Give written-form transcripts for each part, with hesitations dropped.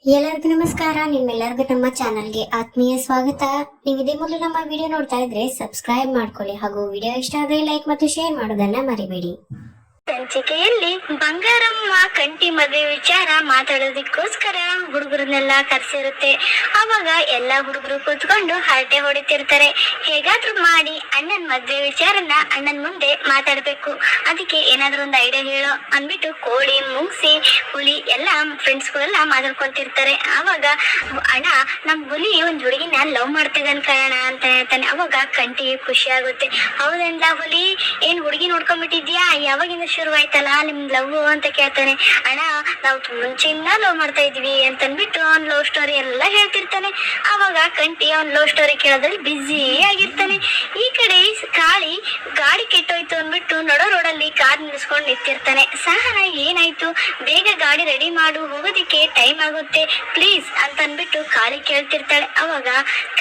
ಎಲ್ಲರಿಗೂ ನಮಸ್ಕಾರ. ನಿಮ್ಮೆಲ್ಲರಿಗೂ ನಮ್ಮ ಚಾನಲ್ಗೆ ಆತ್ಮೀಯ ಸ್ವಾಗತ. ನೀವು ಇದೇ ಮೊದಲು ನಮ್ಮ ವಿಡಿಯೋ ನೋಡ್ತಾ ಇದ್ರೆ ಸಬ್ಸ್ಕ್ರೈಬ್ ಮಾಡ್ಕೊಳ್ಳಿ ಹಾಗೂ ವಿಡಿಯೋ ಇಷ್ಟ ಆದರೆ ಲೈಕ್ ಮತ್ತು ಶೇರ್ ಮಾಡೋದನ್ನ ಮರಿಬೇಡಿ. ಸಂಚಿಕೆಯಲ್ಲಿ ಬಂಗಾರಮ್ಮ ಕಂಟಿ ಮದುವೆ ವಿಚಾರ ಮಾತಾಡೋದಕ್ಕೋಸ್ಕರ ಹುಡುಗರನ್ನೆಲ್ಲ ಕರ್ಸಿರುತ್ತೆ. ಅವಾಗ ಎಲ್ಲಾ ಹುಡುಗರು ಕೂತ್ಕೊಂಡು ಹರಟೆ ಹೊಡಿತಿರ್ತಾರೆ. ಹೇಗಾದ್ರೂ ಮಾಡಿ ಅಣ್ಣನ್ ಮದ್ವೆ ವಿಚಾರನ ಅಣ್ಣನ್ ಮುಂದೆ ಮಾತಾಡ್ಬೇಕು, ಅದಕ್ಕೆ ಏನಾದ್ರೂ ಒಂದು ಐಡಿಯಾ ಹೇಳೋ ಅಂದ್ಬಿಟ್ಟು ಕೋಳಿ, ಮುಂಗ್ಸಿ, ಹುಲಿ ಎಲ್ಲಾ ಫ್ರೆಂಡ್ಸ್ ಗಳೆಲ್ಲ ಮಾತಾಡ್ಕೊಂತಿರ್ತಾರೆ. ಅವಾಗ ಅಣ್ಣ ನಮ್ ಹುಲಿ ಒಂದ್ ಹುಡುಗಿನ ಲವ್ ಮಾಡ್ತಿದ್ದಾನೆ ಕಾರಣ ಅಂತ ಹೇಳ್ತಾನೆ. ಅವಾಗ ಕಂಟಿಗೆ ಖುಷಿ ಆಗುತ್ತೆ. ಹೌದಲ್ಲ ಹುಲಿ, ಏನ್ ಹುಡುಗಿ ನೋಡ್ಕೊಂಡ್ಬಿಟ್ಟಿದ್ಯಾ, ಯಾವಾಗಿಂದ ಶುರುವಾಯ್ತಲ್ಲ ನಿಮ್ ಲವ್ ಅಂತ ಕೇಳ್ತಾನೆ. ಅಣ್ಣ ನಾವು ಮುಂಚೆಯಿಂದ ಲವ್ ಮಾಡ್ತಾ ಇದ್ವಿ ಅಂತಂದ್ಬಿಟ್ಟು ಅವ್ನ್ ಲವ್ ಸ್ಟೋರಿ ಎಲ್ಲ ಹೇಳ್ತಿರ್ತಾನೆ. ಅವಾಗ ಕಂಟಿ ಅವ್ನ್ ಲವ್ ಸ್ಟೋರಿ ಕೇಳೋದ್ರಲ್ಲಿ ಬ್ಯುಸಿ ಆಗಿರ್ತಾನೆ. ಈ ಕಡೆ ಕಾಳಿ ಗಾಡಿ ಕೆಟ್ಟೋಯ್ತು ಅಂದ್ಬಿಟ್ಟು ನಡೋ ರೋಡಲ್ಲಿ ಕಾರ್ ನಿಲ್ಸ್ಕೊಂಡು ನಿಂತಿರ್ತಾನೆ. ಸಹನ ಏನಾಯ್ತು, ಬೇಗ ಗಾಡಿ ರೆಡಿ ಮಾಡು, ಹೋಗೋದಿಕ್ಕೆ ಟೈಮ್ ಆಗುತ್ತೆ ಪ್ಲೀಸ್ ಅಂತ ಅಂದ್ಬಿಟ್ಟು ಕಾಳಿ ಕೇಳ್ತಿರ್ತಾಳೆ. ಅವಾಗ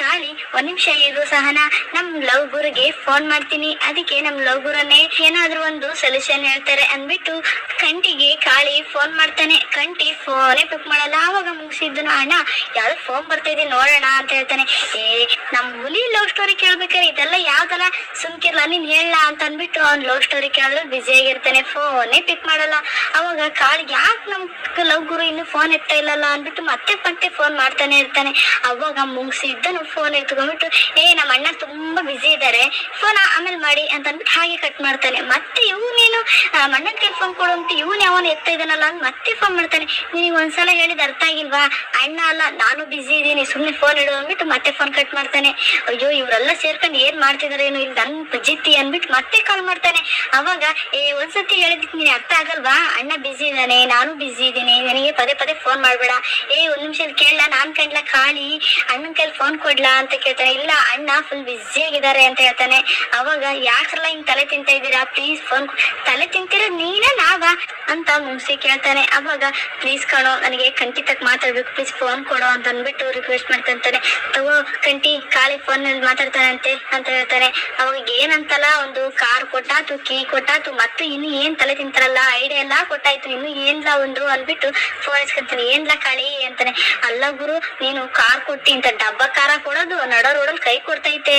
ಕಾಳಿ ಒಂದ್ ನಿಮಿಷ ಇರು ಸಹನ, ನಮ್ ಲವ್ ಗುರುಗೆ ಫೋನ್ ಮಾಡ್ತೀನಿ, ಅದಕ್ಕೆ ನಮ್ ಲವ್ ಗುರನ್ನೇ ಏನಾದ್ರೂ ಒಂದು ಸೊಲ್ಯೂಷನ್ ಹೇಳ್ತಾರೆ ಅಂದ್ಬಿಟ್ಟು ಕಂಟಿಗೆ ಕಾಳಿ ಫೋನ್ ಮಾಡ್ತಾನೆ. ಕಂಟಿ ಫೋನೇ ಪಿಕ್ ಮಾಡಲ್ಲ. ಅವಾಗ ಮುಗಿಸಿದ್ದನು ಅಣ್ಣ ಯಾವ್ದು ಫೋನ್ ಬರ್ತಾ ಇದೆ ನೋಡೋಣ ಅಂತ ಹೇಳ್ತಾನೆ. ನಮ್ ಹುಲಿ ಲವ್ ಸ್ಟೋರಿ ಕೇಳ್ಬೇಕಾರೆ ಇದೆಲ್ಲ ಯಾವ್ದಲ್ಲ, ಸುಮ್ಕಿರ್ಲ ನೀನ್ ಹೇಳ ಅಂತ ಅಂದ್ಬಿಟ್ಟು ಅವ್ನ್ ಲವ್ ಸ್ಟೋರಿ ಕೇಳಲು ಬ್ಯುಸಿ ಆಗಿರ್ತಾನೆ. ಫೋನೇ ಪಿಕ್ ಮಾಡಲ್ಲ. ಅವಾಗ ಕಾಳಿ ಯಾಕೆ ನಮ್ ಲವ್ ಗುರು ಇನ್ನು ಫೋನ್ ಎತ್ತಾ ಇಲ್ಲಲ್ಲ ಅಂದ್ಬಿಟ್ಟು ಮತ್ತೆ ಫೋನ್ ಮಾಡ್ತಾನೆ ಇರ್ತಾನೆ. ಅವಾಗ ಮುಗಿಸಿದ್ದನು ಫೋನ್ ಎತ್ಕೊಂಡ್ಬಿಟ್ಟು ನಮ್ಮ ಅಣ್ಣ ತುಂಬಾ ಬ್ಯುಸಿ ಇದಾರೆ, ಫೋನ್ ಆಮೇಲೆ ಮಾಡಿ ಅಂತ ಅಂದ್ಬಿಟ್ಟು ಹಾಗೆ ಕಟ್ ಮಾಡ್ತಾನೆ. ಮತ್ತೆ ನೀನು ಅಣ್ಣನ ಕೈ ಫೋನ್ ಕೊಡು ಅಂತ ಇವನ್ ಯಾವನ್ ಎತ್ತಾ ಇದ್ದಾನಲ್ಲ ಅಂತ ಮತ್ತೆ ಫೋನ್ ಮಾಡ್ತಾನೆ. ನಿನಗೆ ಒಂದ್ಸಲ ಹೇಳಿದ ಅರ್ಥ ಆಗಿಲ್ವಾ, ಅಣ್ಣ ಅಲ್ಲ ನಾನು ಬಿಸಿ ಇದೀನಿ, ಸುಮ್ನೆ ಫೋನ್ ಇಡು ಅಂದ್ಬಿಟ್ಟು ಮತ್ತೆ ಫೋನ್ ಕಟ್ ಮಾಡ್ತಾನೆ. ಅಯ್ಯೋ ಇವರೆಲ್ಲ ಸೇರ್ಕೊಂಡು ಏನ್ ಮಾಡ್ತಿದಾರೆ ಏನು ಇಲ್ಲಿ ನನ್ ಪಜಿತಿ ಅಂದ್ಬಿಟ್ಟು ಮತ್ತೆ ಕಾಲ್ ಮಾಡ್ತಾನೆ. ಅವಾಗ ಒಂದ್ಸತಿ ಹೇಳಿದಕ್ಕೆ ನೀನ್ ಅರ್ಥ ಆಗಲ್ವಾ, ಅಣ್ಣ ಬಿಸಿ ಇದ್ದಾನೆ, ನಾನು ಬಿಸಿ ಇದ್ದೀನಿ, ನನಗೆ ಪದೇ ಫೋನ್ ಮಾಡ್ಬೇಡ. ಒಂದ್ ನಿಮಿಷ ಕೇಳಲ್ಲ, ನಾನ್ ಕಂಡ್ಲ ಕಾಳಿ ಅಣ್ಣನ ಕೈಲಿ ಫೋನ್ ಕೊಡ್ಲಾ ಅಂತ ಕೇಳ್ತಾನೆ. ಇಲ್ಲ ಅಣ್ಣ ಫುಲ್ ಬಿಸಿ ಆಗಿದ್ದಾರೆ ಅಂತ ಹೇಳ್ತಾನೆ. ಅವಾಗ ಯಾಕಲ್ಲ ಹಿಂಗ್ ತಲೆ ತಿಂತಾ ಇದ್ದೀರಾ, ಪ್ಲೀಸ್ ಫೋನ್ ತಲೆ ತಿಂತೀರ ನೀನ ನಾವ ಅಂತ ಮುಂಗ್ಸಿ ಕೇಳ್ತಾನೆ. ಅವಾಗ ಪ್ಲೀಸ್ ಕಣೋ, ನನಗೆ ಕಂಟಿ ತಕ್ ಮಾತಾಡ್ಬೇಕು, ಪ್ಲೀಸ್ ಫೋನ್ ಕೊಡೋ ಅಂತ ಅಂದ್ಬಿಟ್ಟು ರಿಕ್ವೆಸ್ಟ್ ಮಾಡ್ಕೊಂತಾನೆ. ತಗೋ ಕಂಟಿ, ಕಾಳಿ ಫೋನ್ ನಲ್ಲಿ ಮಾತಾಡ್ತಾನಂತೆ ಅಂತ ಹೇಳ್ತಾನೆ. ಅವಾಗ ಏನಂತಲ್ಲ ಒಂದು ಕಾರ್ ಕೊಟ್ಟಾತು, ಕೀ ಕೊಟ್ಟಾತು, ಮತ್ತು ಇನ್ನು ಏನ್ ತಲೆ ತಿಂತಾರಲ್ಲ ಐಡಿಯಾ ಎಲ್ಲಾ ಕೊಟ್ಟಾಯ್ತು, ಇನ್ನು ಏನ್ಲಾ ಒಂದು ಅಂದ್ಬಿಟ್ಟು ಫೋನ್ ಇಸ್ಕೊಂತಾನೆ. ಏನ್ಲಾ ಕಾಳಿ ಅಂತಾನೆ. ಅಲ್ಲ ಗುರು, ನೀನು ಕಾರ್ ಕೊಟ್ಟಿ ಇಂತ ಡಬ್ಬ ಕಾರ ಕೊಡೋದು ನಡೋ ರೋಡಲ್ಲಿ ಕೈ ಕೊಡ್ತೈತೆ,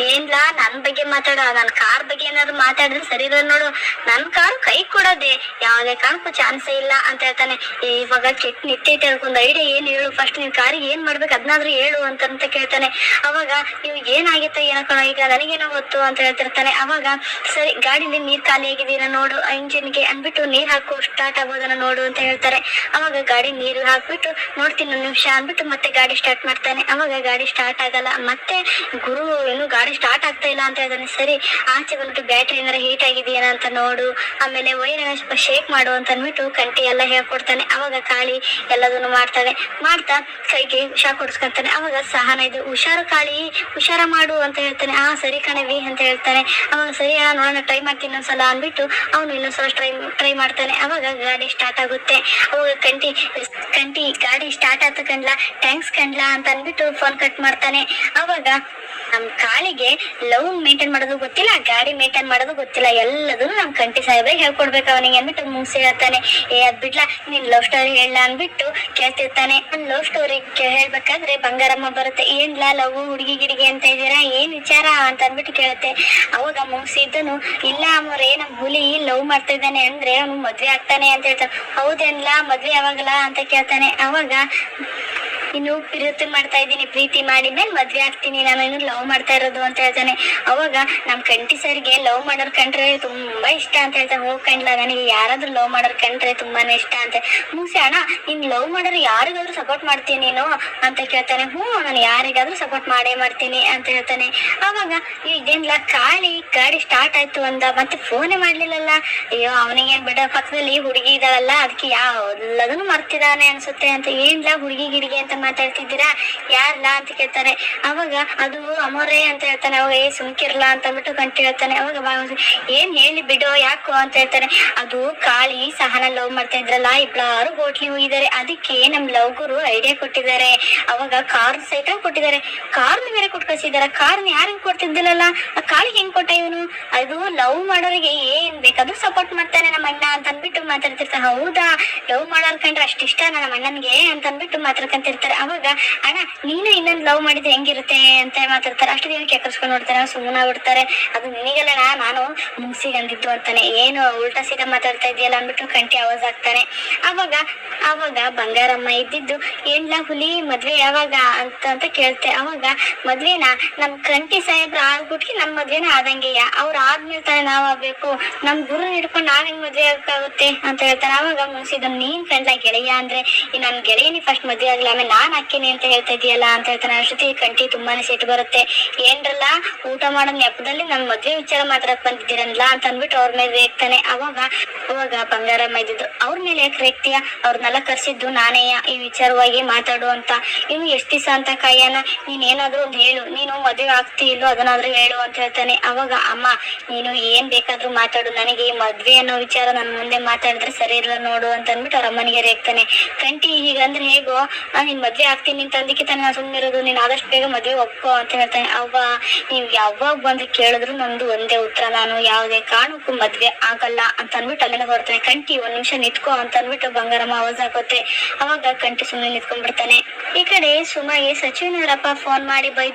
ಏನ್ಲಾ ನನ್ ಬಗ್ಗೆ ಮಾತಾಡ, ನನ್ ಕಾರ್ ಬಗ್ಗೆ ಏನಾದ್ರು ಮಾತಾಡಿದ್ರೆ ಸರಿ ಇರೋ ನೋಡು, ನನ್ ಕಾರು ಕೈ ಕೊಡೋದೆ ಯಾವ್ದೇ ಕಾರಣಕ್ಕೂ ಚಾನ್ಸೇ ಇಲ್ಲ ಅಂತ ಹೇಳ್ತಾನೆ. ಇವಾಗ ಕೆಟ್ಟ ನಿಟ್ಟೈತೆ, ಅದಕ್ಕೊಂದು ಐಡಿಯಾ ಏನ್ ಹೇಳು, ಫಸ್ಟ್ ನಿನ್ ಕಾರಿಗೆ ಏನ್ ಮಾಡ್ಬೇಕು ಅದನ್ನಾದ್ರೂ ಹೇಳು ಅಂತ ಕೇಳ್ತಾನೆ. ಅವಾಗ ನೀವು ಏನಾಗಿತ್ತ ಏನಕ್ಕ, ಈಗ ನನಗೇನೋ ಗೊತ್ತು ಅಂತ ಹೇಳ್ತಿರ್ತಾನೆ. ಅವಾಗ ಸರಿ ಗಾಡಿಲಿ ನೀರ್ ಖಾಲಿ ಆಗಿದೀನ ನೋಡು ಇಂಜಿನ್ಗೆ ಅಂದ್ಬಿಟ್ಟು ನೀರ್ ಹಾಕು ಸ್ಟಾರ್ಟ್ ಆಗೋದನ್ನ ನೋಡು ಅಂತ ಹೇಳ್ತಾರೆ. ಅವಾಗ ಗಾಡಿ ನೀರು ಹಾಕ್ಬಿಟ್ಟು ನೋಡ್ತೀನಿ ಒಂದ್ ನಿಮಿಷ ಅಂದ್ಬಿಟ್ಟು ಮತ್ತೆ ಗಾಡಿ ಸ್ಟಾರ್ಟ್ ಮಾಡ್ತಾನೆ. ಅವಾಗ ಗಾಡಿ ಸ್ಟಾರ್ಟ್ ಆಗಲ್ಲ. ಮತ್ತೆ ಗುರು ಏನು ಗಾಡಿ ಸ್ಟಾರ್ಟ್ ಆಗ್ತಾ ಇಲ್ಲ ಅಂತ ಹೇಳ್ತಾನೆ. ಸರಿ ಆಚೆ ಬಂದ್ಬಿಟ್ಟು ಬ್ಯಾಟ್ರಿ ಏನಾರ ಹೀಟ್ ಆಗಿದೆಯೇನ ಅಂತ ನೋಡು, ಆಮೇಲೆ ವೈರ್ ಸ್ವಲ್ಪ ಶೇಕ್ ಮಾಡು ಅಂತ ಅಂದ್ಬಿಟ್ಟು ಕಂಟಿ ಎಲ್ಲ ಹೇಳ್ಕೊಡ್ತಾನೆ. ಅವಾಗ ಕಾಳಿ ಎಲ್ಲದನ್ನು ಮಾಡ್ತಾ ಕೈಗೆ ಶಾಕ್ ಹೊಡ್ಸ್ಕೊಂತಾನೆ. ಅವಾಗ ಸಹನ ಇದು ಹುಷಾರು ಕಾಳಿ, ಹುಷಾರ ಮಾಡು ಅಂತ ಹೇಳ್ತಾನೆ. ಸರಿ ಕಣವಿ ಅಂತ ಹೇಳ್ತಾನೆ. ಅವಾಗ ಸರಿ ನೋಡೋಣ ಟ್ರೈ ಮಾಡ್ತೀನಿ ಇನ್ನೊಂದ್ಸಲ ಅಂದ್ಬಿಟ್ಟು ಅವನು ಇನ್ನೊಂದ್ಸಲ ಟ್ರೈ ಮಾಡ್ತಾನೆ. ಅವಾಗ ಗಾಡಿ ಸ್ಟಾರ್ಟ್ ಆಗುತ್ತೆ. ಅವಾಗ ಕಂಟಿ ಗಾಡಿ ಸ್ಟಾರ್ಟ್ ಆತ ಕಂಡ್ಲಾ, ಥ್ಯಾಂಕ್ಸ್ ಕಂಡ್ಲಾ ಅಂತ ಅಂದ್ಬಿಟ್ಟು ಫೋನ್ ಕಟ್ ಮಾಡ್ತಾನೆ. ಅವಾಗ ನಮ್ ಕಾಳಿಗೆ ಲವ್ ಮೇಂಟೈನ್ ಮಾಡೋದು ಗೊತ್ತಿಲ್ಲ, ಗಾಡಿ ಮೇಂಟೈನ್ ಮಾಡೋದು ಗೊತ್ತಿಲ್ಲ, ಎಲ್ಲದನ್ನು ನಮ್ ಕಂಟಿ ಸಾಹೇಬ್ರೆ ಹೇಳ್ಕೊಡ್ಬೇಕು ಅವನಿಗೆ ಅಂದ್ಬಿಟ್ಟು ಮುಗಿಸಿ ಹೇಳ್ತಾನೆ. ಅದ್ ಬಿಡ್ಲಾ, ನೀನ್ ಲವ್ ಸ್ಟೋರಿ ಹೇಳ ಅಂದ್ಬಿಟ್ಟು ಕೇಳ್ತಿರ್ತಾನೆ. ಲವ್ ಸ್ಟೋರಿ ಹೇಳ್ಬೇಕಾದ್ರೆ ಬಂಗಾರಮ್ಮ ಬರುತ್ತೆ. ಏನ್ಲಾ ಲವ್ ಹುಡುಗಿ ಗಿಡಿಗೆ ಅಂತ ಇದ್ದೀರಾ, ಏನ್ ವಿಚಾರ ಅಂತ ಅಂದ್ಬಿಟ್ಟು ಕೇಳುತ್ತೆ. ಅವಾಗ ಮುಗಿಸಿದ್ದನು, ಇಲ್ಲ ಅಮ್ಮರೇ ನಮ್ ಹುಲಿ ಲವ್ ಮಾಡ್ತಾ ಇದ್ದಾನೆ ಅಂದ್ರೆ ಅವ್ನು ಮದ್ವೆ ಆಗ್ತಾನೆ ಅಂತ ಹೇಳ್ತಾನೆ. ಹೌದೇನ್ಲಾ, ಮದ್ವೆ ಯಾವಾಗಲ್ಲ ಅಂತ ಕೇಳ್ತಾನೆ. ಅವಾಗ ಇನ್ನು ಪ್ರೀತಿ ಮಾಡ್ತಾ ಇದ್ದೀನಿ, ಪ್ರೀತಿ ಮಾಡಿದ್ಮೇಲೆ ಮದ್ವೆ ಆಗ್ತೀನಿ, ನಾನು ಇನ್ನು ಲವ್ ಮಾಡ್ತಾ ಇರೋದು ಅಂತ ಹೇಳ್ತಾನೆ. ಅವಾಗ ನಮ್ ಕಂಟಿ ಸರ್ಗೆ ಲವ್ ಮಾಡೋರ್ ಕಂಡ್ರೆ ತುಂಬಾ ಇಷ್ಟ ಅಂತ ಹೇಳ್ತಾನೆ. ಹೋಗ್ ಕಂಡ್ಲ, ನನಗೆ ಯಾರಾದ್ರೂ ಲವ್ ಮಾಡೋರ್ ಕಂಡ್ರೆ ತುಂಬಾನೇ ಇಷ್ಟ ಅಂತ. ಮುಗಿಸಿ ಅಣ್ಣ ನೀನ್ ಲವ್ ಮಾಡೋರು ಯಾರಿಗಾದ್ರೂ ಸಪೋರ್ಟ್ ಮಾಡ್ತೀನಿ ನೀನು ಅಂತ ಕೇಳ್ತಾನೆ. ನಾನು ಯಾರಿಗಾದ್ರೂ ಸಪೋರ್ಟ್ ಮಾಡೇ ಮಾಡ್ತೀನಿ ಅಂತ ಹೇಳ್ತಾನೆ. ಅವಾಗ ಇದೇನ್ಲ ಕಾಳಿ ಗಾಡಿ ಸ್ಟಾರ್ಟ್ ಆಯ್ತು ಅಂದ, ಮತ್ತೆ ಫೋನೇ ಮಾಡ್ಲಿಲ್ಲಲ್ಲ, ಅಯ್ಯೋ ಅವನಿಗೇನ್ ಬಿಡ, ಪಕ್ಕದಲ್ಲಿ ಹುಡುಗಿ ಇದಾಳಲ್ಲ ಅದಕ್ಕೆ ಎಲ್ಲದನ್ನು ಮರ್ತಿದಾನೆ ಅನ್ಸುತ್ತೆ ಅಂತ. ಏನ್ಲ ಹುಡುಗಿ ಗಿಡಿಗೆ ಅಂತ ಮಾತಾಡ್ತಿದ್ದೀರಾ, ಯಾರಲ್ಲ ಅಂತ ಕೇಳ್ತಾನೆ. ಅವಾಗ ಅದು ಅಮೋರೇ ಅಂತ ಹೇಳ್ತಾನೆ. ಅವಾಗ ಸುಮ್ಕಿರ್ಲ ಅಂತ ಅಂದ್ಬಿಟ್ಟು ಕಂಟಿ ಹೇಳ್ತಾನೆ. ಅವಾಗ ಏನ್ ಹೇಳಿ ಬಿಡು ಯಾಕೋ ಅಂತ ಹೇಳ್ತಾನೆ. ಅದು ಕಾಳಿ ಸಹನ ಲವ್ ಮಾಡ್ತಾ ಇದ್ರಲ್ಲ, ಇಬ್ಬರು ಹೋಟ್ಲಿ ಹೋಗಿದ್ದಾರೆ, ಅದಕ್ಕೆ ನಮ್ ಲವ್ ಗುರು ಐಡಿಯಾ ಕೊಟ್ಟಿದ್ದಾರೆ. ಅವಾಗ ಕಾರ್ ಸಹಿತ ಕೊಟ್ಟಿದ್ದಾರೆ, ಕಾರ್ನ ಬೇರೆ ಕೊಟ್ಟು ಕಳ್ಸಿದಾರೆ. ಕಾರ್ನ ಯಾರಿಗ್ ಕೊಡ್ತಿದ್ದಿಲ್ಲಲ್ಲ, ಆ ಕಾಳಿಗೆ ಹೆಂಗ್ ಕೊಟ್ಟ ಇವನು? ಅದು ಲವ್ ಮಾಡೋರಿಗೆ ಏನ್ ಬೇಕಾದ್ರೂ ಸಪೋರ್ಟ್ ಮಾಡ್ತಾನೆ ನಮ್ಮ ಅಣ್ಣ ಅಂತ ಅಂದ್ಬಿಟ್ಟು ಮಾತಾಡ್ತಿರ್ತಾರೆ. ಹೌದಾ, ಲವ್ ಮಾಡೋರ್ ಕಂಡ್ರೆ ಅಷ್ಟಿಷ್ಟ ನಮ್ಮ ಅಣ್ಣನ್ಗೆ ಅಂತ ಅಂದ್ಬಿಟ್ಟು ಮಾತಾಡ್ಕೊಂತಿರ್ತಾರೆ. ಅವಾಗ ಅಣ್ಣ ನೀನು ಇನ್ನೊಂದು ಲವ್ ಮಾಡಿದ್ರೆ ಹೆಂಗಿರುತ್ತೆ ಅಂತ ಮಾತಾಡ್ತಾರೆ. ಅಷ್ಟು ದಿನ ಕೆಕ್ಕರ್ಸ್ಕೊಂಡು ನೋಡ್ತಾರೆ, ಸುಮ್ಮನೆ ಬಿಡ್ತಾರೆ. ಅದು ನಿನಗಲ್ಲಣ್ಣ, ನಾನು ಮುನ್ಸಿಗೆ ಅಂದಿದ್ದು ಅಂತಾನೆ. ಏನು ಉಲ್ಟಾ ಸೀದಾ ಮಾತಾಡ್ತಾ ಇದೆಯಲ್ಲ ಅಂದ್ಬಿಟ್ಟು ಕಂಟಿ ಆವಾಜ್ ಆಗ್ತಾನೆ. ಅವಾಗ ಬಂಗಾರಮ್ಮ ಇದ್ದಿದ್ದು ಏನ್ಲ ಹುಲಿ ಮದ್ವೆ ಯಾವಾಗ ಅಂತ ಕೇಳ್ತೆ. ಅವಾಗ ಮದ್ವೆನ ನಮ್ ಕಂಟಿ ಸಾಹೇಬ್ರ ಆಗ್ಬಿಟ್ಟಿ ನಮ್ ಮದ್ವೆನ ಆದಂಗೆಯ, ಅವ್ರು ಆದ್ಮೇಲೆ ತಾನೆ ನಾವ್ ಆಗ್ಬೇಕು, ನಮ್ ಗುರು ಹಿಡ್ಕೊಂಡು ನಾವ್ ಹೆಂಗ್ ಮದ್ವೆ ಆಗಕ್ಕಾಗುತ್ತೆ ಅಂತ ಹೇಳ್ತಾನೆ. ಅವಾಗ ಮುನ್ಸಿದ ನೀನ್ ಕಂಡ್ಲ ಗೆಳೆಯ ಅಂದ್ರೆ ನನ್ ಗೆಳೆಯನಿ ಫಸ್ಟ್ ಮದ್ವೆ ಆಗ್ಲಿ, ಆಮೇಲೆ ನಾನ್ ಹಾಕಿನಿ ಅಂತ ಹೇಳ್ತಾ ಇದೀಯಲ್ಲ ಅಂತ ಹೇಳ್ತಾನೆ. ಅಷ್ಟೊತ್ತಿಗೆ ಕಂಟಿ ತುಂಬಾನೇ ಸಿಟ್ಟು ಬರುತ್ತೆ. ಏನ್ರಲ್ಲ ಊಟ ಮಾಡೋ ನೆಪದಲ್ಲಿ ನಮ್ ಮದ್ವೆ ವಿಚಾರ ಮಾತಾಡಕ್ ಬಂದಿದ್ದೀರನ್ಲ ಅಂತ ಅಂದ್ಬಿಟ್ಟು ಅವ್ರ ಮೇಲೆ ರೇಗ್ತಾನೆ. ಅವಾಗ ಬಂಗಾರಮ್ಮ ಇದ್ದಿದ್ದು ಅವ್ರ ಮೇಲೆ ಯಾಕೆ ರೇಗ್ತೀಯ, ಅವ್ರನ್ನೆಲ್ಲ ಕರ್ಸಿದ್ದು ನಾನೇ ಈ ವಿಚಾರವಾಗಿ ಮಾತಾಡು ಅಂತ. ಇನ್ನು ಎಷ್ಟ್ ದಿವಸ ಅಂತ ಕಾಯನ, ನೀನ್ ಏನಾದ್ರು ಒಂದ್ ಹೇಳು, ನೀನು ಮದ್ವೆ ಆಗ್ತಿ ಇಲ್ಲೋ ಅದನ್ನಾದ್ರೂ ಹೇಳು ಅಂತ ಹೇಳ್ತಾನೆ. ಅವಾಗ ಅಮ್ಮ ನೀನು ಏನ್ ಬೇಕಾದ್ರೂ ಮಾತಾಡು, ನನಗೆ ಈ ಮದ್ವೆ ಅನ್ನೋ ವಿಚಾರ ನನ್ ಮುಂದೆ ಮಾತಾಡಿದ್ರೆ ಸರಿ ಇರಲ್ಲ ನೋಡು ಅಂತ ಅಂದ್ಬಿಟ್ಟು ಅವ್ರ ಅಮ್ಮನಿಗೆ ರೇಗ್ತಾನೆ. ಕಂಟಿ ಹೀಗಂದ್ರೆ ಹೇಗೋ, ನೀನ್ ಮದ್ವೆ ಆಗ್ತೀನಿ ಅಂತ ಅಂದಕ್ಕೆ ತಾನೆ ನಾನು ಸುಮ್ಮನಿರೋದು, ನೀನ್ ಆದಷ್ಟು ಬೇಗ ಮದ್ವೆ ಒಪ್ಕೋ ಅಂತ ಹೇಳ್ತಾನೆ. ಅವ್ವ ನೀವ್ ಯಾವಾಗ ಬಂದು ಕೇಳಿದ್ರು ನಂದು ಒಂದೇ ಉತ್ತರ, ನಾನು ಯಾವ್ದೇ ಕಾರಣಕ್ಕೂ ಮದ್ವೆ ಆಗಲ್ಲ ಅಂತ ಅಂದ್ಬಿಟ್ಟು ಅಲ್ಲಿಂದ ಹೊರಡ್ತಾನೆ. ಕಂಟಿ ಒಂದ್ ನಿಮಿಷ ನಿತ್ಕೋ ಅಂತ ಅಂದ್ಬಿಟ್ಟು ಬಂಗಾರಮ್ಮ ಆವಾಜ್ ಹಾಕೋತೆ. ಅವಾಗ ಕಂಟಿ ಸುಮ್ಮನೆ ನಿತ್ಕೊಂಡ್ಬಿಡ್ತಾನೆ. ಈ ಕಡೆ ಸುಮಗೆ ಸಚಿವನವರಪ್ಪ ಫೋನ್ ಮಾಡಿ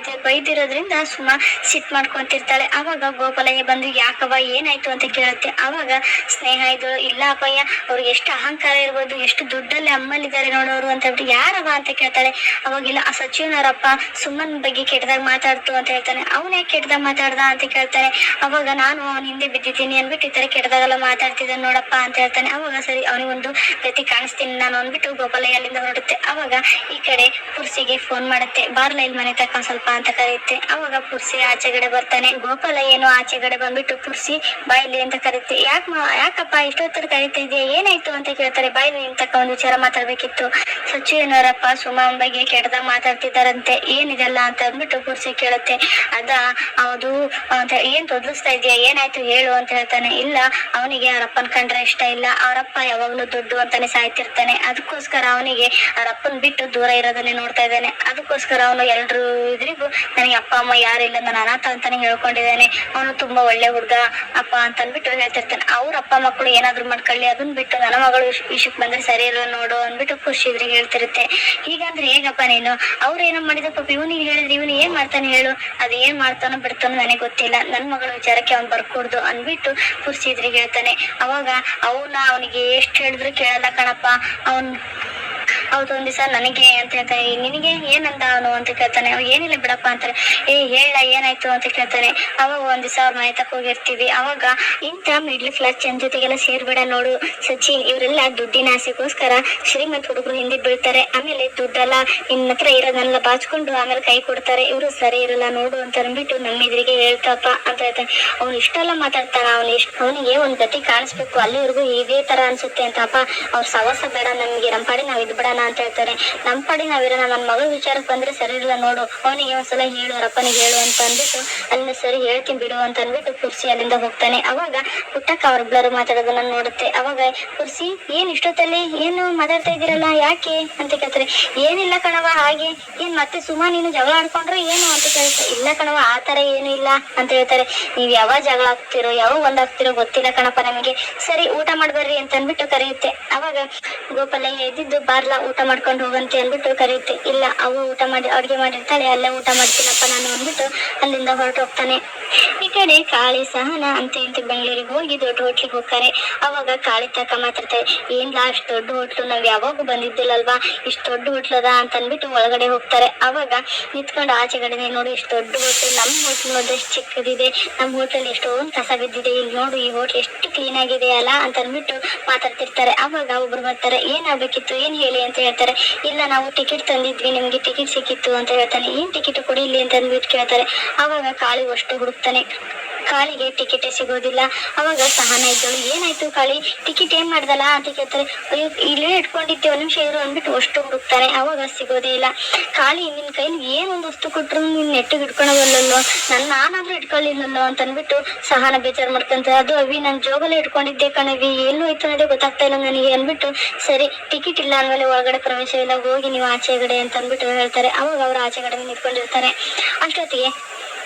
ಬೈದಿರೋದ್ರಿಂದ ಸುಮಾ ಸಿಟ್ ಮಾಡ್ಕೊಂತಿರ್ತಾಳೆ. ಅವಾಗ ಗೋಪಾಲಯ್ಯ ಬಂದು ಯಾಕವ್ವ ಏನಾಯ್ತು ಅಂತ ಕೇಳುತ್ತೆ. ಅವಾಗ ಸ್ನೇಹ ಇದು ಇಲ್ಲ ಅಪ್ಪಯ್ಯ, ಅವ್ರಿಗೆ ಎಷ್ಟು ಅಹಂಕಾರ ಇರ್ಬೋದು, ಎಷ್ಟು ದುಡ್ಡಲ್ಲಿ ಅಮ್ಮಲ್ಲಿದ್ದಾರೆ ನೋಡೋರು ಅಂತ ಹೇಳ್ಬಿಟ್ಟು ಯಾರವ ಅಂತ ಕೇಳ್ತಾಳೆ. ಅವಾಗಿಲ್ಲ ಆ ಸಚಿವನವರಪ್ಪ ಸುಮ್ಮನ್ ಬಗ್ಗೆ ಕೆಟ್ಟದಾಗ ಮಾತಾಡ್ತು ಅಂತ ಹೇಳ್ತಾನೆ. ಅವ್ನ ಯಾಕೆ ಕೆಟ್ಟದಾಗ ಮಾತಾಡ್ದ ಅಂತ ಕೇಳ್ತಾನೆ. ಅವಾಗ ನಾನು ಅವ್ನ ಹಿಂದೆ ಬಿದ್ದಿದ್ದೀನಿ ಅಂದ್ಬಿಟ್ಟು ಈ ತರ ಕೆಟ್ಟದಾಗೆಲ್ಲ ಮಾತಾಡ್ತಿದ್ದಾನೆ ನೋಡಪ್ಪ ಅಂತ ಹೇಳ್ತಾನೆ. ಅವಾಗ ಸರಿ ಅವನಿಗೊಂದು ಪ್ರತಿ ಕಾಣಿಸ್ತೀನಿ ನಾನು ಅಂದ್ಬಿಟ್ಟು ಗೋಪಾಲಯ್ಯ ಅಲ್ಲಿಂದ ಹೊರಡುತ್ತೆ. ಅವಾಗ ಈ ಕಡೆ ಪುರ್ಸಿಗೆ ಫೋನ್ ಮಾಡುತ್ತೆ, ಬಾರ್ಲ ಇಲ್ಲಿ ಮನೆ ತಕ್ಕ ಸ್ವಲ್ಪ ಅಂತ ಕರೆಯುತ್ತೆ. ಅವಾಗ ಪುರ್ಸಿ ಆಚೆಗಡೆ ಬರ್ತಾನೆ. ಗೋಪಾಲಯ್ಯನು ಆಚೆಗಡೆ ಬಂದ್ಬಿಟ್ಟು ಪುರ್ಸಿ ಬಾಯಿಲಿ ಅಂತ ಕರೆಯುತ್ತೆ. ಯಾಕಪ್ಪ ಇಷ್ಟೊತ್ತರ ಕರೀತಾ ಇದೆಯಾ, ಏನಾಯ್ತು ಅಂತ ಕೇಳ್ತಾರೆ. ಬಾಯಿಲಿ ನಿನ್ ತಕ್ಕ ಒಂದು ವಿಚಾರ ಮಾತಾಡ್ಬೇಕಿತ್ತು. ಸಚಿವನವರಪ್ಪ ಸುಮಾ ಬಗ್ಗೆ ಕೆಟ್ಟದಾಗ ಮಾತಾಡ್ತಿದ್ದಾರಂತೆ, ಏನಿದೆಲ್ಲ ಅಂತ ಅಂದ್ಬಿಟ್ಟು ಪುರ್ಸಿ ಕೇಳುತ್ತೆ. ಅದು ಅಂತ ಏನ್ ತೊದಲಿಸ್ತಾ ಇದೆಯಾ, ಏನಾಯ್ತು ಹೇಳು ಅಂತ ಹೇಳ್ತಾನೆ. ಇಲ್ಲ ಅವನಿಗೆ ಅವರಪ್ಪನ್ ಕಂಡ್ರೆ ಇಷ್ಟ ಇಲ್ಲ, ಅವರಪ್ಪ ಯಾವಾಗ್ಲೂ ದುಡ್ಡು ಅಂತಾನೆ ಸಾಯ್ತಿರ್ತಾನೆ, ಅದಕ್ಕೋಸ್ಕರ ಅವನಿಗೆ ಅವರಪ್ಪನ್ ಬಿಟ್ಟು ದೂರ ಇರೋದನ್ನೇ ನೋಡ್ತಾ ಇದ್ದಾನೆ. ಅದಕ್ಕೋಸ್ಕರ ಅವನು ಎಲ್ರು ಇದ್ರಿಗೂ ನನಗೆ ಅಪ್ಪ ಅಮ್ಮ ಯಾರಿಲ್ಲ, ನಾನು ಅನಾಥ ಅಂತಾನೆ ಹೇಳ್ಕೊಂಡಿದ್ದಾನೆ, ಅವನು ತುಂಬಾ ಒಳ್ಳೆ ಹುಡುಗ ಅಪ್ಪ ಅಂತ ಅಂದ್ಬಿಟ್ಟು ಹೇಳ್ತಿರ್ತಾನೆ. ಅವ್ರ ಅಪ್ಪ ಮಕ್ಕಳು ಏನಾದ್ರು ಮಾಡ್ಕೊಳ್ಳಿ, ಅದನ್ನ ಬಿಟ್ಟು ನನ್ನ ಮಗಳು ವಿಷಯಕ್ಕೆ ಬಂದ್ರೆ ಸರಿ ಇರೋ ನೋಡು ಅಂದ್ಬಿಟ್ಟು ಖುಷಿ ಇದ್ರಿಗೆ ಹೇಳ್ತಿರುತ್ತೆ. ಹೀಗಂದ್ರೆ ಹೇಗಪ್ಪ ನೀನು, ಅವ್ರು ಏನೋ ಮಾಡಿದ ಪಾಪ ಇವನಿಗೆ ಹೇಳಿದ್ರೆ ಇವನು ಏನ್ ಮಾಡ್ತಾನೆ ಹೇಳು, ಅದ್ ಏನ್ ಮಾಡ್ತಾನೋ ಬಿಡ್ತಾನೋ ನನಗೆ ಗೊತ್ತಿಲ್ಲ, ನನ್ ಮಗಳ ವಿಚಾರಕ್ಕೆ ಅವ್ನು ಬರ್ಕೊಡ್ದು ಅಂದ್ಬಿಟ್ಟು ಖುಷಿ ಇದ್ರಿಗೆ ಹೇಳ್ತಾನೆ. ಅವಾಗ ಅವನಿಗೆ ಎಷ್ಟು ಹೇಳಿದ್ರು ಕೇಳಲ್ಲ ಕಣಪ್ಪ, ಹೌದು ಒಂದ್ ದಿವಸ ನನಗೆ ಅಂತ ಹೇಳ್ತಾನೆ. ನಿನಗೆ ಏನಂದ ಅವನು ಅಂತ ಕೇಳ್ತಾನೆ. ಅವಾಗ ಏನಿಲ್ಲ ಬಿಡಪ್ಪ ಅಂತಾರೆ. ಹೇಳ ಏನಾಯ್ತು ಅಂತ ಕೇಳ್ತಾನೆ. ಅವಾಗ ಒಂದ್ ದಿವಸ ಅವ್ರ ಮನೆ ತಕ್ಕ ಹೋಗಿರ್ತೀವಿ. ಅವಾಗ ಇಂಥ ಮಿಡ್ಲ್ ಕ್ಲಾಸ್ ಜನ ಜೊತೆಗೆಲ್ಲ ಸೇರ್ಬೇಡ ನೋಡು ಸಚಿನ್, ಇವರೆಲ್ಲ ದುಡ್ಡಿನ ಆಸೆಗೋಸ್ಕರ ಶ್ರೀಮಂತ ಹುಡುಗರು ಹಿಂದೆ ಬೀಳ್ತಾರೆ, ಆಮೇಲೆ ದುಡ್ಡೆಲ್ಲ ನಿನ್ನ ಹತ್ರ ಇರೋದನ್ನೆಲ್ಲ ಬಾಚ್ಕೊಂಡು ಆಮೇಲೆ ಕೈ ಕೊಡ್ತಾರೆ, ಇವರು ಸರಿ ಇರಲ್ಲ ನೋಡು ಅಂತ ಅಂದ್ಬಿಟ್ಟು ನಮ್ಮ ಎದುರಿಗೆ ಹೇಳ್ತಪ್ಪ ಅಂತ ಹೇಳ್ತಾನೆ. ಅವ್ನು ಇಷ್ಟೆಲ್ಲ ಮಾತಾಡ್ತಾನ, ಅವನಿಗೆ ಒಂದ್ ಗತಿ ಕಾಣಿಸ್ಬೇಕು, ಅಲ್ಲಿವರೆಗೂ ಇದೇ ತರ ಅನ್ಸುತ್ತೆ ಅಂತಪ್ಪ, ಅವ್ರ ಸವಾಸ ಬೇಡ ನಮ್ಗೆ, ನಮ್ಮ ಪಾಡಿ ನಾವ್ ಇದ್ ಬಿಡೋಣ ಅಂತ ಹೇಳ್ತಾರೆ. ನಮ್ಮ ಪಾಡಿ ನಾವಿರೋಣ, ನನ್ನ ಮಗಳ ವಿಚಾರಕ್ಕೆ ಬಂದ್ರೆ ಸರಿ ಇರಲ್ಲ ನೋಡು, ಅವನಿಗೆ ಒಂದ್ಸಲ ಹೇಳು, ಅವರಪ್ಪನಿಗೆ ಹೇಳು ಅಂತ ಅಂದ್ಬಿಟ್ಟು ಅಲ್ಲಿಂದ ಸರಿ ಹೇಳ್ತೀನಿ ಬಿಡು ಅಂತ ಅಂದ್ಬಿಟ್ಟು ಕುರ್ಸಿ ಅಲ್ಲಿಂದ ಹೋಗ್ತಾನೆ. ಅವಾಗ ಪುಟ್ಟಕ್ಕ ಅವ್ರಿಬ್ಳರು ಮಾತಾಡೋದನ್ನ ನೋಡುತ್ತೆ. ಅವಾಗ ಕುರ್ಸಿ ಏನ್ ಇಷ್ಟೊತ್ತಲ್ಲಿ ಏನು ಮಾತಾಡ್ತಾ ಇದ್ದೀರಲ್ಲ ಯಾಕೆ ಅಂತ ಕೇಳ್ತಾರೆ. ಏನಿಲ್ಲ ಕಣವ, ಹಾಗೆ ಏನ್ ಮತ್ತೆ ಸುಮಾ ನೀನು ಜಗಳ ಆಡ್ಕೊಂಡ್ರೆ ಏನು ಅಂತ ಕೇಳ್ತಾರೆ. ಇಲ್ಲ ಕಣವ ಆ ತರ ಏನು ಇಲ್ಲ ಅಂತ ಹೇಳ್ತಾರೆ. ನೀವ್ ಯಾವಾಗ ಜಗಳ ಆಗ್ತಿರೋ ಯಾವಾಗ ಒಂದಾಗ್ತಿರೋ ಗೊತ್ತಿಲ್ಲ ಕಣಪ್ಪ ನಮಗೆ, ಸರಿ ಊಟ ಮಾಡ್ಬರ್ರಿ ಅಂತ ಅಂದ್ಬಿಟ್ಟು ಕರೆಯುತ್ತೆ. ಅವಾಗ ಗೋಪಾಲಯ್ಯ ಇದ್ದಿದ್ದು ಬಾರ್ಲಾ ಊಟ ಮಾಡ್ಕೊಂಡು ಹೋಗಂತೆ ಅಂದ್ಬಿಟ್ಟು ಕರೆಯುತ್ತೆ. ಇಲ್ಲ ಊಟ ಮಾಡಿ ಅಡ್ಗೆ ಮಾಡಿರ್ತಾಳೆ, ಅಲ್ಲೇ ಊಟ ಮಾಡ್ತೀನಪ್ಪ ನಾನು ಅಂದ್ಬಿಟ್ಟು ಅಲ್ಲಿಂದ ಹೊರಟು ಹೋಗ್ತಾನೆ. ಈ ಕಡೆ ಕಾಳಿ ಸಹನ ಅಂತ ಬೆಂಗಳೂರಿಗೆ ಹೋಗಿ ದೊಡ್ಡ ಹೋಟ್ಲಿಗೆ ಹೋಗ್ತಾರೆ. ಅವಾಗ ಕಾಳಿ ತಕ್ಕ ಮಾತಾಡ್ತಾರೆ. ಏನ್ಲಾ ಅಷ್ಟು ದೊಡ್ಡ ಹೋಟ್ಲು, ನಾವ್ ಯಾವಾಗೂ ಬಂದಿದ್ದಿಲ್ಲಲ್ವಾ, ಇಷ್ಟು ದೊಡ್ಡ ಹೋಟ್ಲದ ಅಂತ ಅಂದ್ಬಿಟ್ಟು ಒಳಗಡೆ ಹೋಗ್ತಾರೆ. ಅವಾಗ ನಿಂತ್ಕೊಂಡು ಆಚೆಗಡೆ ನೋಡಿ ಇಷ್ಟು ದೊಡ್ಡ ಹೋಟ್ಲು, ನಮ್ಮ ಹೋಟ್ಲು ನೋಡಿದ್ರೆ ಎಷ್ಟು ಚಿಕ್ಕದಿದೆ, ನಮ್ಮ ಹೋಟ್ಲಲ್ಲಿ ಎಷ್ಟೊಂದು ಕಸ ಬಿದ್ದಿದೆ, ಇಲ್ಲಿ ನೋಡು ಈ ಹೋಟ್ಲ್ ಎಷ್ಟು ಕ್ಲೀನ್ ಆಗಿದೆ ಅಲ್ಲ ಅಂತ ಅಂದ್ಬಿಟ್ಟು ಮಾತಾಡ್ತಿರ್ತಾರೆ. ಅವಾಗ ಒಬ್ರು ಬರ್ತಾರೆ. ಏನಾಗ್ಬೇಕಿತ್ತು ಏನ್ ಹೇಳಿ ಅಂತ ಹೇಳ್ತಾರೆ. ಇಲ್ಲ ನಾವು ಟಿಕೆಟ್ ತಂದಿದ್ವಿ, ನಿಮ್ಗೆ ಟಿಕೆಟ್ ಸಿಕ್ಕಿತ್ತು ಅಂತ ಹೇಳ್ತಾನೆ. ಏನ್ ಟಿಕೆಟ್ ಕೊಡಿ ಇಲ್ಲಿ ಅಂತ ಅಂದ್ಬಿಟ್ಟು ಕೇಳ್ತಾರೆ. ಅವಾಗ ಕಾಳಿ ಅಷ್ಟು ಹುಡುಕ್ತಾನೆ. ಕಾಳಿಗೆ ಟಿಕೆಟೇ ಸಿಗೋದಿಲ್ಲ. ಅವಾಗ ಸಹನ ಇದ್ದಳು, ಏನಾಯ್ತು ಕಾಳಿ, ಟಿಕೆಟ್ ಏನ್ ಮಾಡ್ದಲ್ಲ ಅಂತ ಕೇಳ್ತಾರೆ. ಅಯ್ಯೋ ಇಲ್ಲೇ ಇಟ್ಕೊಂಡಿದ್ದೆ, ಒಂದ್ ನಿಮಿಷ ಇರು ಅಂದ್ಬಿಟ್ಟು ಅಷ್ಟು ಹುಡುಕ್ತಾನೆ. ಅವಾಗ ಸಿಗೋದೇ ಇಲ್ಲ. ಕಾಳಿ, ನಿನ್ ಕೈಲಿ ಏನೊಂದು ವಸ್ತು ಕೊಟ್ರು ನೀನ್ ನೆಟ್ಟಿಗೆ ಇಟ್ಕೊಳೋದಲ್ಲೋ, ನಾನಾದ್ರೂ ಇಟ್ಕೊಳ್ಳಿಲ್ಲಲ್ಲೋ ಅಂತ ಅಂದ್ಬಿಟ್ಟು ಸಹನ ಬೇಜಾರ್ ಮಾಡ್ಕೊಂತಾರೆ. ಅದು ಅವಿ ನನ್ ಜೋಬಲ್ಲೇ ಇಟ್ಕೊಂಡಿದ್ದೆ ಕಣವಿ, ಎಲ್ಲೂ ಆಯ್ತು ಅನ್ನೋದೇ ಗೊತ್ತಾಗ್ತಾ ಇಲ್ಲ ನನಗೆ ಅಂದ್ಬಿಟ್ಟು, ಸರಿ ಟಿಕೆಟ್ ಇಲ್ಲ ಅಂದ್ಮೇಲೆ ಒಳಗಡೆ ಪ್ರವೇಶವಿಲ್ಲ, ಹೋಗಿ ನೀವು ಆಚೆಗಡೆ ಅಂತ ಅಂದ್ಬಿಟ್ಟು ಹೇಳ್ತಾರೆ. ಅವಾಗ ಅವ್ರು ಆಚೆಗಡೆ ನಿಂತ್ಕೊಂಡಿರ್ತಾರೆ. ಅಷ್ಟೊತ್ತಿಗೆ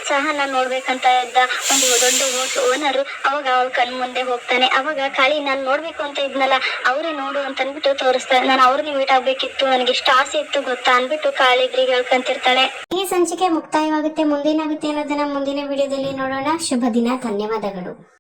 ಸಹನ ನೋಡ್ಬೇಕಂತ ಇದ್ದ ಒಂದು ದೊಡ್ಡ ಓನರು ಅವಾಗ ಅವ್ರ ಕಣ್ ಮುಂದೆ ಹೋಗ್ತಾನೆ. ಅವಾಗ ಕಾಳಿ, ನಾನ್ ನೋಡ್ಬೇಕು ಅಂತ ಇದ್ನಲ್ಲ, ಅವರೇ ನೋಡು ಅಂತ ಅಂದ್ಬಿಟ್ಟು ತೋರಿಸ್ತಾರೆ. ನಾನು ಅವ್ರನ್ನ ಮೀಟ್ ಆಗ್ಬೇಕಿತ್ತು, ನನಗೆ ಎಷ್ಟು ಆಸೆ ಇತ್ತು ಗೊತ್ತಾ ಅಂದ್ಬಿಟ್ಟು ಕಾಳಿ ಇದ್ರಿಗೆ ಹೇಳ್ಕೊಂತಿರ್ತಾಳೆ. ಈ ಸಂಚಿಕೆ ಮುಕ್ತಾಯವಾಗುತ್ತೆ. ಮುಂದೇನಾಗುತ್ತೆ ಅನ್ನೋದನ್ನ ಮುಂದಿನ ವಿಡಿಯೋದಲ್ಲಿ ನೋಡೋಣ. ಶುಭ ದಿನ. ಧನ್ಯವಾದಗಳು.